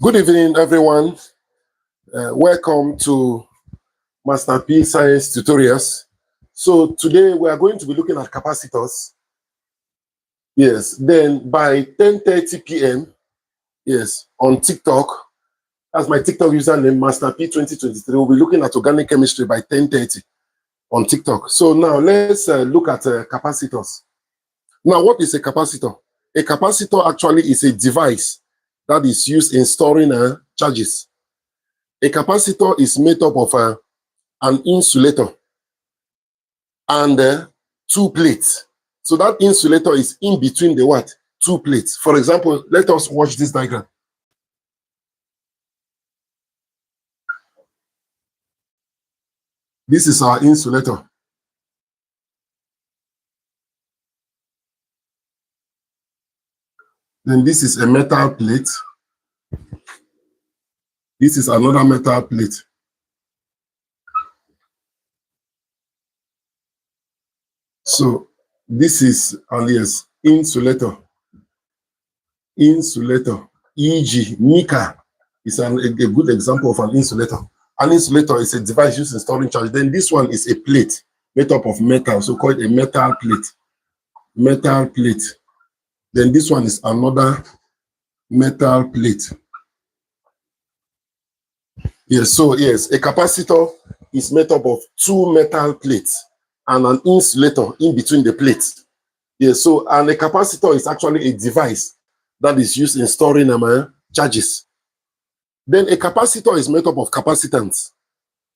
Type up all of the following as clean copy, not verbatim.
Good evening, everyone. Welcome to Master P Science Tutorials. So today we are going to be looking at capacitors. Yes, then by 10:30 p.m. Yes, on TikTok, as my TikTok username, Master P 2023, we'll be looking at organic chemistry by 10:30 on TikTok. So now let's look at capacitors. Now, what is a capacitor? A capacitor actually is a device that is used in storing charges. A capacitor is made up of an insulator and two plates. So that insulator is in between the what? Two plates. For example, let us watch this diagram. This is our insulator. Then this is a metal plate. This is another metal plate. So this is, yes, insulator. Insulator, e.g. Nika is a good example of an insulator. An insulator is a device used in storing charge. Then this one is a plate made up of metal, so called a metal plate. Metal plate. Then this one is another metal plate. Yes, so yes, a capacitor is made up of two metal plates and an insulator in between the plates. Yes, so and a capacitor is actually a device that is used in storing charges. Then a capacitor is made up of capacitance.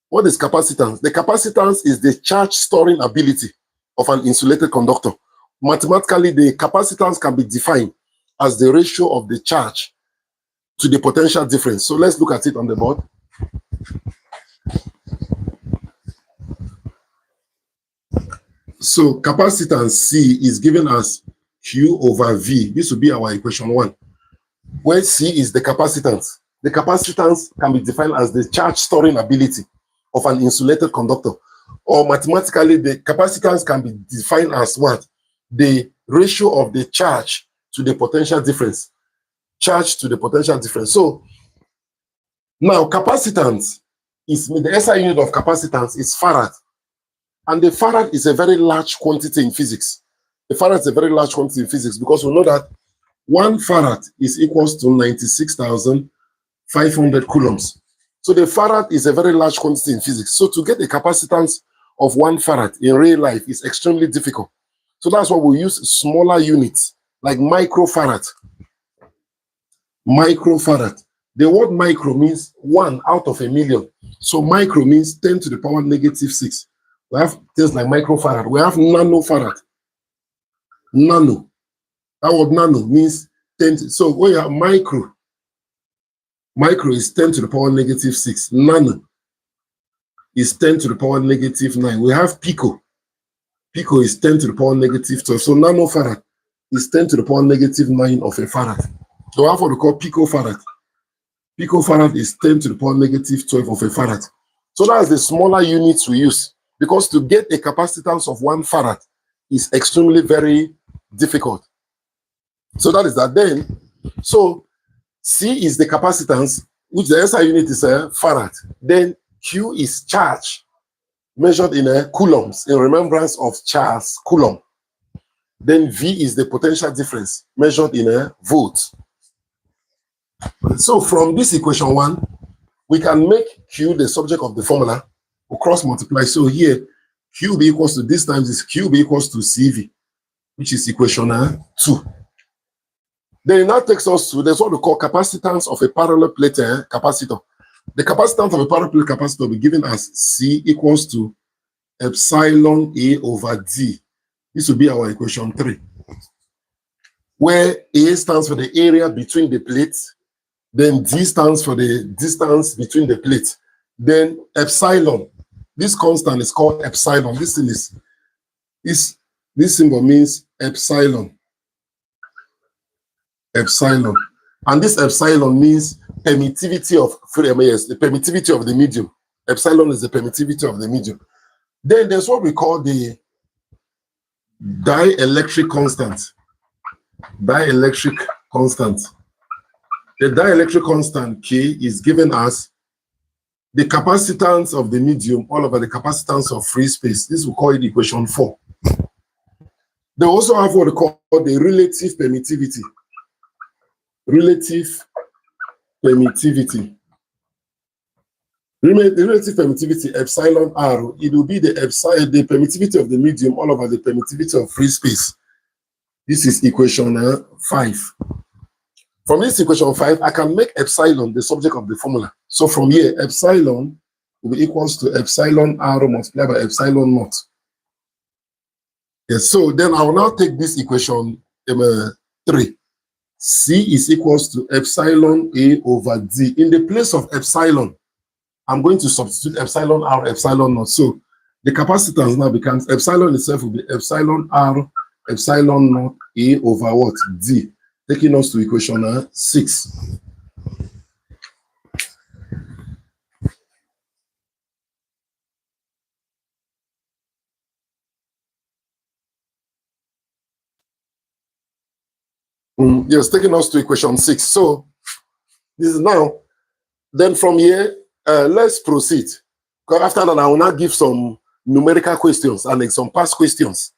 What is capacitance? The capacitance is the charge storing ability of an insulated conductor. Mathematically, the capacitance can be defined as the ratio of the charge to the potential difference. So let's look at it on the board. So capacitance C is given as Q over V. This will be our equation 1, where C is the capacitance. The capacitance can be defined as the charge storing ability of an insulated conductor. Or mathematically, the capacitance can be defined as what? The ratio of the charge to the potential difference. Charge to the potential difference. So now capacitance is, the SI unit of capacitance is farad. And the farad is a very large quantity in physics. The farad is a very large quantity in physics because we know that 1 farad is equals to 96,500 coulombs. So the farad is a very large quantity in physics. So to get a capacitance of 1 farad in real life is extremely difficult. So that's why we use smaller units like microfarad. Microfarad. The word micro means 1 out of a million. So micro means 10 to the power negative 6. We have things like microfarad. We have nanofarad. Nano. That word nano means 10. So when you have micro is 10 to the power negative 6. Nano is 10 to the power negative 9. We have pico. Pico is 10 to the power negative 12. So nanofarad is 10 to the power negative 9 of a farad. So we have what we call picofarad. Picofarad is 10 to the power negative 12 of a farad. So that's the smaller units we use. Because to get a capacitance of 1 farad is extremely very difficult. So that is that. Then, so C is the capacitance, which the SI unit is a farad. Then Q is charge, measured in coulombs, in remembrance of Charles Coulomb. Then V is the potential difference, measured in volts. So from this equation 1, we can make Q the subject of the formula. We'll cross multiply. So here, Q be equals to this times is Q be equals to CV, which is equation 2. Then it now takes us to, there's what we call capacitance of a parallel plate capacitor. The capacitance of a parallel plate capacitor will be given as C equals to epsilon A over D. This will be our equation 3, where A stands for the area between the plates, then D stands for the distance between the plates, then epsilon. This constant is called epsilon. This thing is, this symbol means epsilon. Epsilon. And this epsilon means permittivity of the permittivity of the medium. Epsilon is the permittivity of the medium. Then there's what we call the dielectric constant. Dielectric constant. The dielectric constant K is given as the capacitance of the medium all over the capacitance of free space. This we call it equation 4. They also have what they call the relative permittivity. Relative permittivity. The relative permittivity, epsilon r, it will be the permittivity of the medium all over the permittivity of free space. This is equation 5. From this equation 5, I can make epsilon the subject of the formula. So from here, epsilon will be equals to epsilon r multiplied by epsilon naught. Yes, so then I will now take this equation 3. C is equals to epsilon A over D. In the place of epsilon, I'm going to substitute epsilon r, epsilon naught. So the capacitance now becomes epsilon itself will be epsilon r, epsilon naught A over what? D, taking us to equation 6. Yes, taking us to equation 6. So this is now, then from here, let's proceed. Because after that, I will now give some numerical questions and some past questions,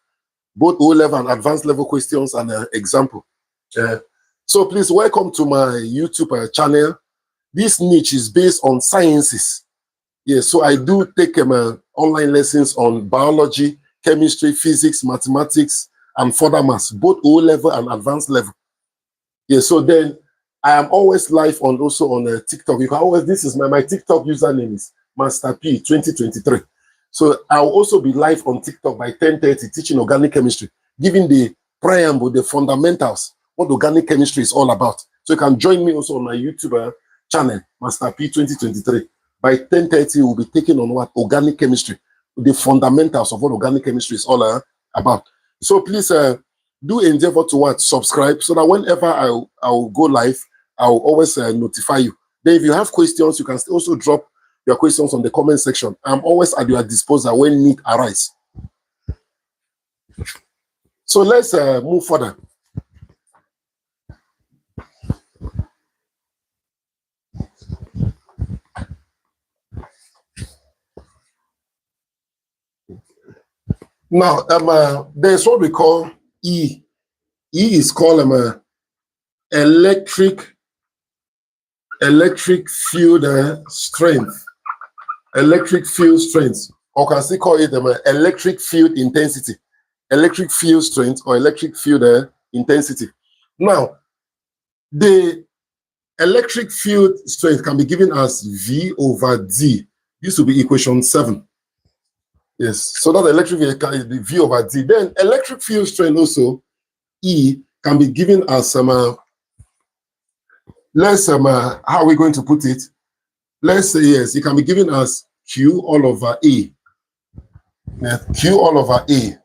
both O-level and advanced level questions and example. So please welcome to my YouTube channel. This niche is based on sciences. Yes, so I do take online lessons on biology, chemistry, physics, mathematics, and further maths, both O-level and advanced level. Yeah, so then I am always live on TikTok. You can always, this is my TikTok username is Master P 2023. So I'll also be live on TikTok by 10:30 teaching organic chemistry, giving the preamble, the fundamentals, what organic chemistry is all about. So you can join me also on my YouTube channel, Master P 2023. By 10:30, we'll be taking on what? Organic chemistry, the fundamentals of what organic chemistry is all about. So please do endeavor to subscribe so that whenever I'll go live, I'll always notify you. Then if you have questions, you can also drop your questions on the comment section. I'm always at your disposal when need arise. So let's move further. Now, there's what we call E. E is called electric field strength. Electric field strength, or can still call it electric field intensity. Electric field strength or electric field intensity. Now, the electric field strength can be given as V over D. This will be equation 7. Yes, so that electric field can be V over D. Then electric field strength also, E, can be given as how are we going to put it? Let's say, yes, it can be given as Q all over A. Yeah, Q all over A.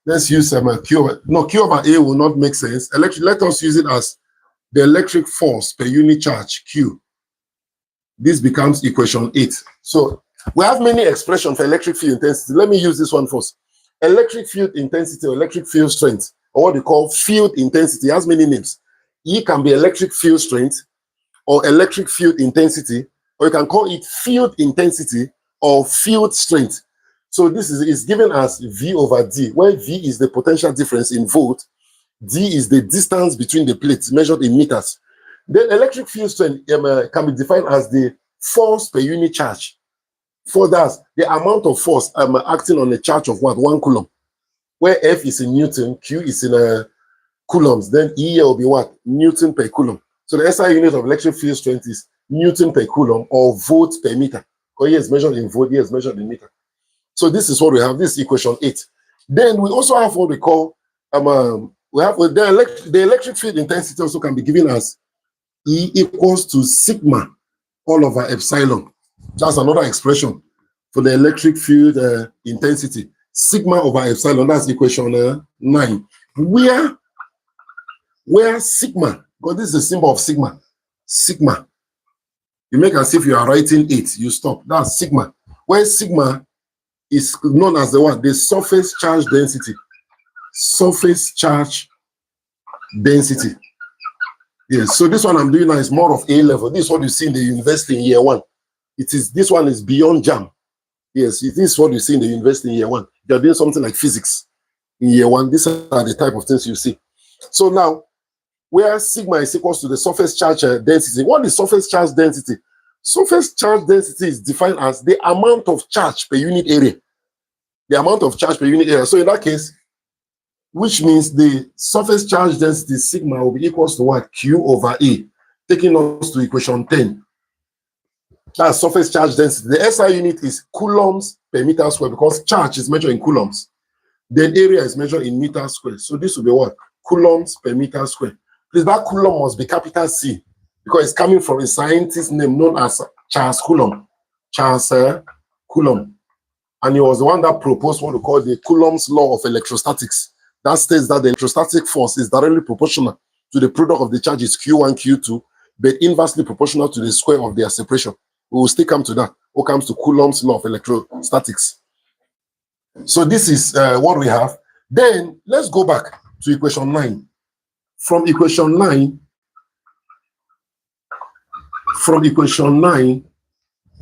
Let's use Q over A will not make sense. Let us use it as the electric force per unit charge, Q. This becomes equation 8. So we have many expressions for electric field intensity. Let me use this one first. Electric field intensity or electric field strength, or what they call field intensity, has many names. E can be electric field strength or electric field intensity, or you can call it field intensity or field strength. So this is given as V over D, where V is the potential difference in volt, D is the distance between the plates measured in meters. Then electric field strength can be defined as the force per unit charge. For that, the amount of force acting on a charge of 1 coulomb, where F is in Newton, Q is in coulombs, then E will be what? Newton per coulomb. So the SI unit of electric field strength is Newton per coulomb or volt per meter. Or here is measured in volt, here is measured in meter. So this is what we have, this is equation 8. Then we also have what we call, we have the electric field intensity also can be given as E equals to sigma all over epsilon. That's another expression for the electric field intensity. Sigma over epsilon, that's equation 9. Where sigma, because this is a symbol of sigma. Sigma. You make as if you are writing 8, you stop. That's sigma. Where sigma is known as the what? The surface charge density. Surface charge density. Yes, so this one I'm doing now is more of A level. This is what you see in the university in year one. This one is beyond JAM. Yes, it is what you see in the university in year one. You're doing something like physics in year one. These are the type of things you see. So now, where sigma is equals to the surface charge density. What is surface charge density? Surface charge density is defined as the amount of charge per unit area. The amount of charge per unit area. So in that case, which means the surface charge density sigma will be equals to what? Q over A, taking us to equation 10. That's surface charge density. The SI unit is coulombs per meter square because charge is measured in coulombs. Then area is measured in meters square. So this will be what? Coulombs per meter square. Please, that coulomb must be capital C because it's coming from a scientist's name known as Charles Coulomb. Charles Coulomb. And he was the one that proposed what we call the Coulomb's law of electrostatics. That states that the electrostatic force is directly proportional to the product of the charges Q1, Q2, but inversely proportional to the square of their separation. We will still come to that. What comes to Coulomb's law of electrostatics. So this is what we have. Then let's go back to equation 9. From equation 9,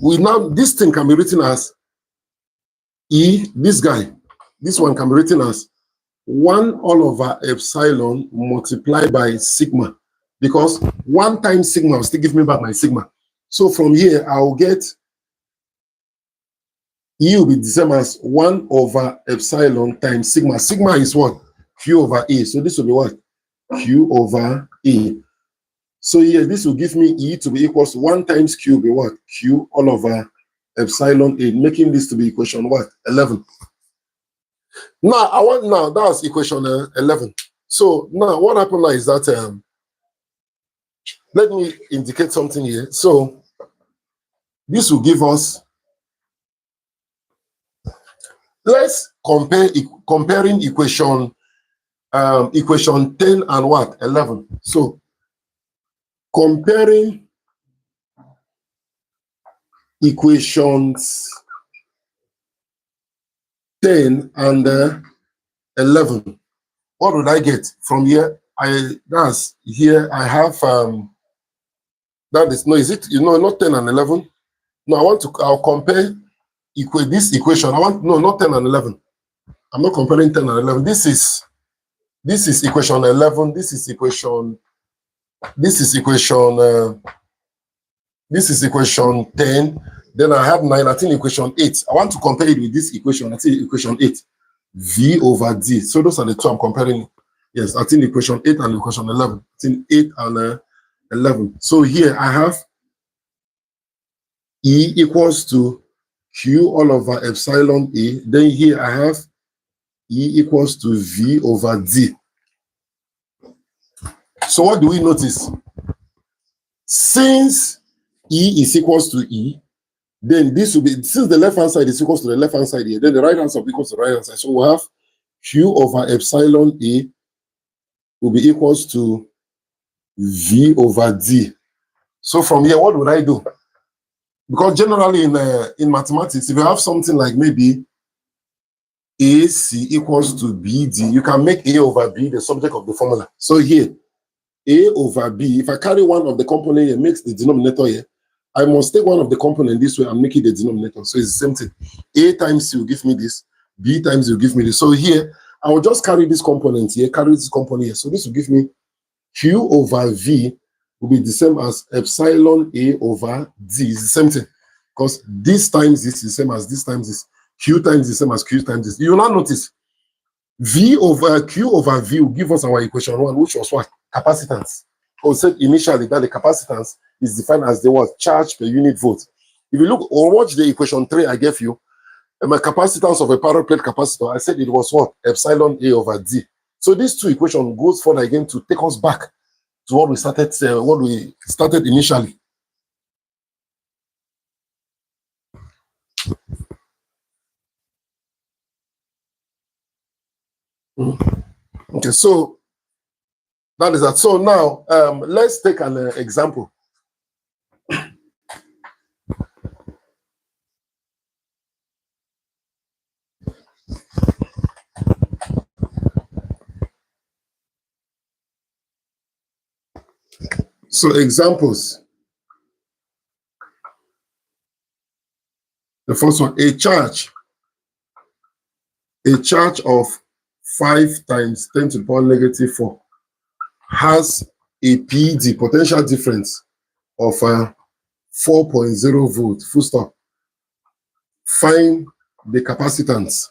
we now, this thing can be written as E, this one can be written as 1 all over epsilon multiplied by sigma, because 1 times sigma will still give me back my sigma. So from here, I will get E will be the same as 1 over epsilon times sigma. Sigma is what? Q over A. So this will be what? Q over A. So here, this will give me E to be equals to 1 times Q will be what? Q all over epsilon A, making this to be equation what? 11. Now, that's equation 11. So now what happened now is that, let me indicate something here. So this will give us, let's comparing equation 10 and what? 11. So comparing equations 10 and 11. What would I get from here? I have that is, no, is it, not 10 and 11? No, I'll compare this equation. Not 10 and 11. I'm not comparing 10 and 11. This is equation 11. This is equation 10. Then I have 9. I think equation 8. I want to compare it with this equation. I think equation 8. V over D. So those are the two I'm comparing. Yes, I think equation 8 and equation 11. I think 8 and 11. So here I have E equals to Q all over epsilon A. Then here I have E equals to V over D. So what do we notice? Since E is equals to E, then this will be, since the left hand side is equals to the left hand side here, then the right hand side equals to the right hand side. So we'll have Q over epsilon A will be equals to V over D. So from here, what would I do? Because generally in mathematics, if you have something like maybe AC equals to BD, you can make A over B the subject of the formula. So here, A over B, if I carry one of the component here, makes the denominator here, I must take one of the component this way and make it the denominator. So it's the same thing. A times C will give me this, B times C will give me this. So here, I will just carry this component here, carry this component here. So this will give me Q over V will be the same as epsilon A over D. It's the same thing. Because this times this is the same as this times this. Q times the same as Q times this. You will now notice V over Q over V will give us our equation 1, which was what? Capacitance. We said initially that the capacitance is defined as the word charge per unit volt. If you look or watch the equation 3 I gave you, my capacitance of a parallel plate capacitor, I said it was what? Epsilon A over D. So these two equations goes further again to take us back to what we started initially. Okay, so that is that. So now let's take an example. So examples. The first one, a charge of 5 times 10 to the power negative 4 has a PD, potential difference, of 4.0 volt, full stop. Find the capacitance.